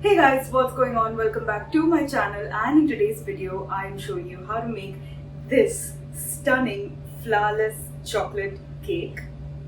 Hey guys, what's going on? Welcome back to my channel, and in today's video I am showing you how to make this stunning flawless chocolate cake.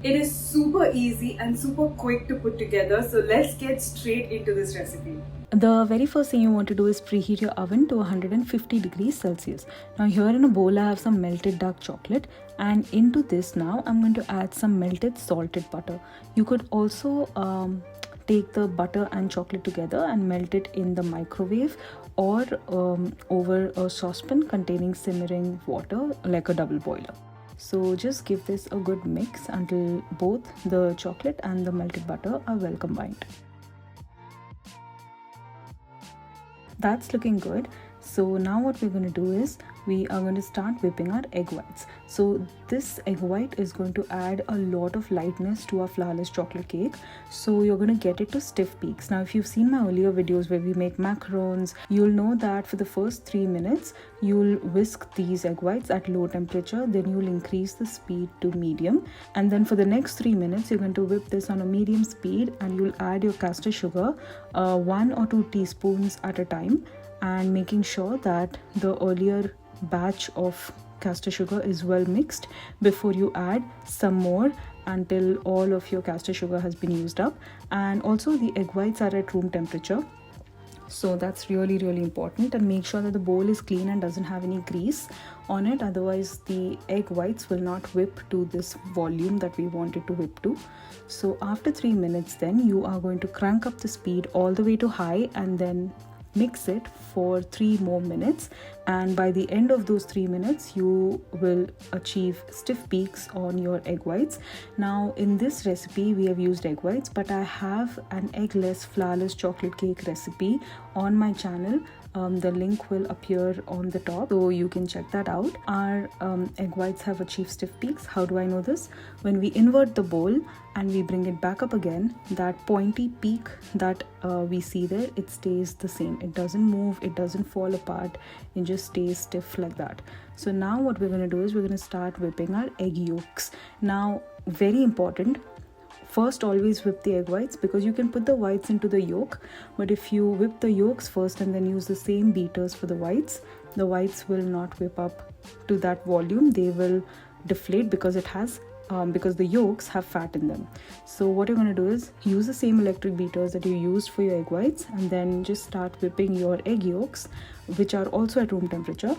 It is super easy and super quick to put together, so let's get straight into this recipe. The very first thing you want to do is preheat your oven to 150 degrees Celsius. Now here in a bowl I have some melted dark chocolate, and into this now I'm going to add some melted salted butter. You could also take the butter and chocolate together and melt it in the microwave or over a saucepan containing simmering water like a double boiler. So just give this a good mix until both the chocolate and the melted butter are well combined. That's looking good. So now what we're going to do is we are going to start whipping our egg whites. So this egg white is going to add a lot of lightness to our flawless chocolate cake. So you're going to get it to stiff peaks. Now if you've seen my earlier videos where we make macarons, you'll know that for the first 3 minutes you'll whisk these egg whites at low temperature, then you'll increase the speed to medium, and then for the next 3 minutes you're going to whip this on a medium speed, and you'll add your caster sugar 1 or 2 teaspoons at a time, and making sure that the earlier batch of caster sugar is well mixed before you add some more until all of your caster sugar has been used up. And also the egg whites are at room temperature, so that's really important. And make sure that the bowl is clean and doesn't have any grease on it, otherwise the egg whites will not whip to this volume that we want it to whip to. So after 3 minutes then you are going to crank up the speed all the way to high and then mix it for 3 more minutes, and by the end of those 3 minutes you will achieve stiff peaks on your egg whites. Now in this recipe we have used egg whites, but I have an eggless flawless chocolate cake recipe on my channel. The link will appear on the top, so you can check that out. Our egg whites have achieved stiff peaks. How do I know this? When we invert the bowl and we bring it back up again, that pointy peak that we see there, it stays the same. It doesn't move, it doesn't fall apart, it just stays stiff like that. So now what we're going to do is we're going to start whipping our egg yolks. Now very important, first always whip the egg whites, because you can put the whites into the yolk, but if you whip the yolks first and then use the same beaters for the whites will not whip up to that volume. They will deflate because it has because the yolks have fat in them. So what you're going to do is use the same electric beaters that you used for your egg whites, and then just start whipping your egg yolks, which are also at room temperature,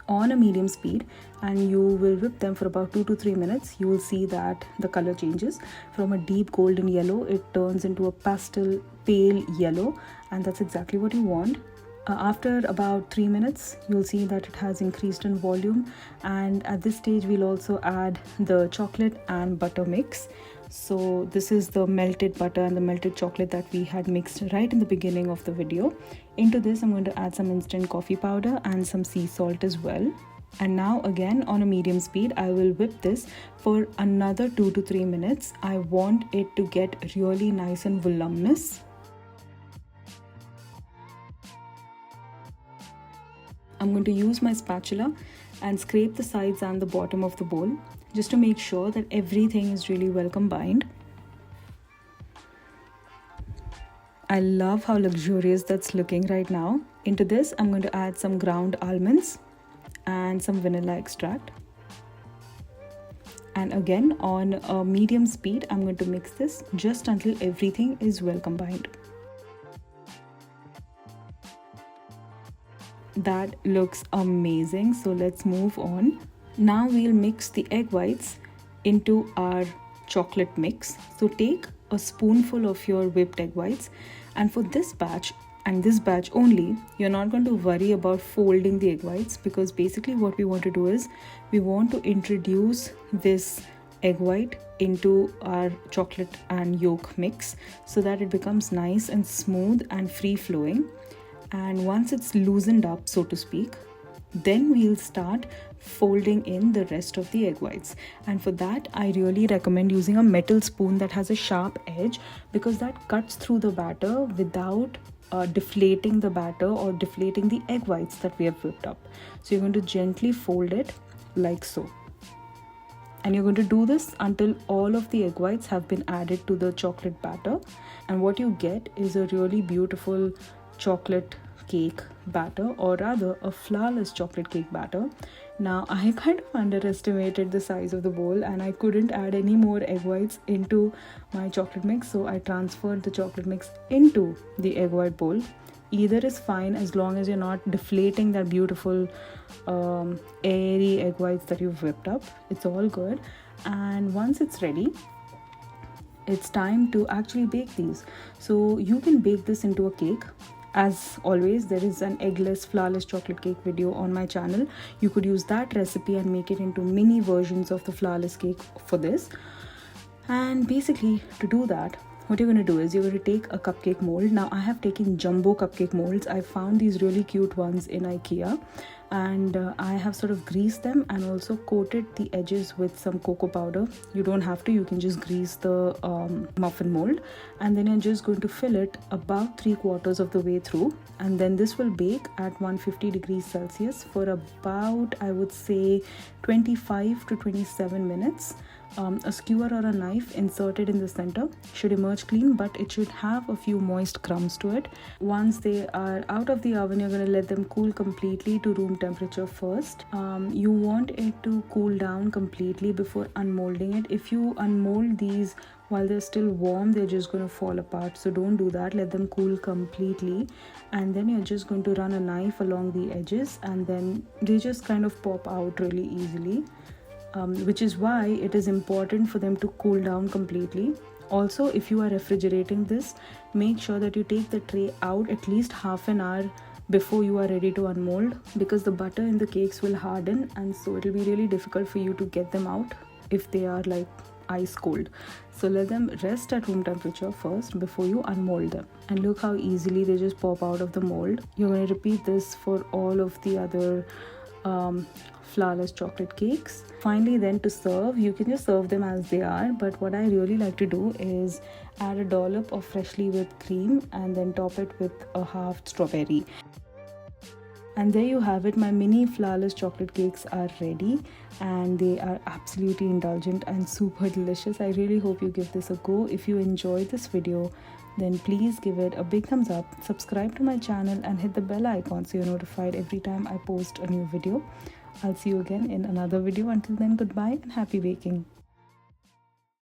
on a medium speed, and you will whip them for about 2 to 3 minutes. You will see that the color changes from a deep golden yellow, it turns into a pastel pale yellow, and that's exactly what you want. After about 3 minutes you'll see that it has increased in volume, and at this stage we'll also add the chocolate and butter mix. So this is the melted butter and the melted chocolate that we had mixed right in the beginning of the video. Into this I'm going to add some instant coffee powder and some sea salt as well. And now again on a medium speed I will whip this for another 2 to 3 minutes. I want it to get really nice and voluminous. I'm going to use my spatula and scrape the sides and the bottom of the bowl just to make sure that everything is really well combined. I love how luxurious that's looking right now. Into this I'm going to add some ground almonds and some vanilla extract. And again on a medium speed I'm going to mix this just until everything is well combined. That looks amazing, so let's move on. Now we'll mix the egg whites into our chocolate mix. So take a spoonful of your whipped egg whites, and for this batch and this batch only, you're not going to worry about folding the egg whites, because basically what we want to do is we want to introduce this egg white into our chocolate and yolk mix so that it becomes nice and smooth and free flowing. And once it's loosened up, so to speak, then we'll start folding in the rest of the egg whites. And for that I really recommend using a metal spoon that has a sharp edge, because that cuts through the batter without deflating the batter or deflating the egg whites that we have whipped up. So you're going to gently fold it like so. And you're going to do this until all of the egg whites have been added to the chocolate batter. And what you get is a really beautiful chocolate cake batter, or rather a flourless chocolate cake batter. Now I kind of underestimated the size of the bowl and I couldn't add any more egg whites into my chocolate mix, so I transferred the chocolate mix into the egg white bowl. Either is fine as long as you're not deflating that beautiful airy egg whites that you've whipped up. It's all good. And once it's ready, it's time to actually bake these. So you can bake this into a cake. As always, there is an eggless flourless chocolate cake video on my channel. You could use that recipe and make it into mini versions of the flourless cake for this. And basically, to do that, what you're going to do is you're going to take a cupcake mold. Now I have taken jumbo cupcake molds. I found these really cute ones in IKEA, and I have sort of greased them and also coated the edges with some cocoa powder. You don't have to, you can just grease the muffin mold, and then you're just going to fill it about 3/4 of the way through, and then this will bake at 150 degrees Celsius for about, I would say, 25 to 27 minutes. A skewer or a knife inserted in the center should emerge clean, but it should have a few moist crumbs to it. Once they are out of the oven, you're going to let them cool completely to room temperature first. You want it to cool down completely before unmolding it. If you unmold these while they're still warm, they're just going to fall apart, so don't do that. Let them cool completely, and then you're just going to run a knife along the edges, and then they just kind of pop out really easily. Which is why it is important for them to cool down completely. Also, if you are refrigerating this, make sure that you take the tray out at least half an hour before you are ready to unmold, because the butter in the cakes will harden, and so it will be really difficult for you to get them out if they are like ice cold. So let them rest at room temperature first before you unmold them. And look how easily they just pop out of the mold. You're going to repeat this for all of the other flourless chocolate cakes. Finally, then to serve, you can just serve them as they are, but what I really like to do is add a dollop of freshly whipped cream and then top it with a half strawberry. And there you have it. My mini flourless chocolate cakes are ready, and they are absolutely indulgent and super delicious. I really hope you give this a go. If you enjoyed this video, then please give it a big thumbs up, subscribe to my channel, and hit the bell icon so you're notified every time I post a new video. I'll see you again in another video. Until then, goodbye and happy baking.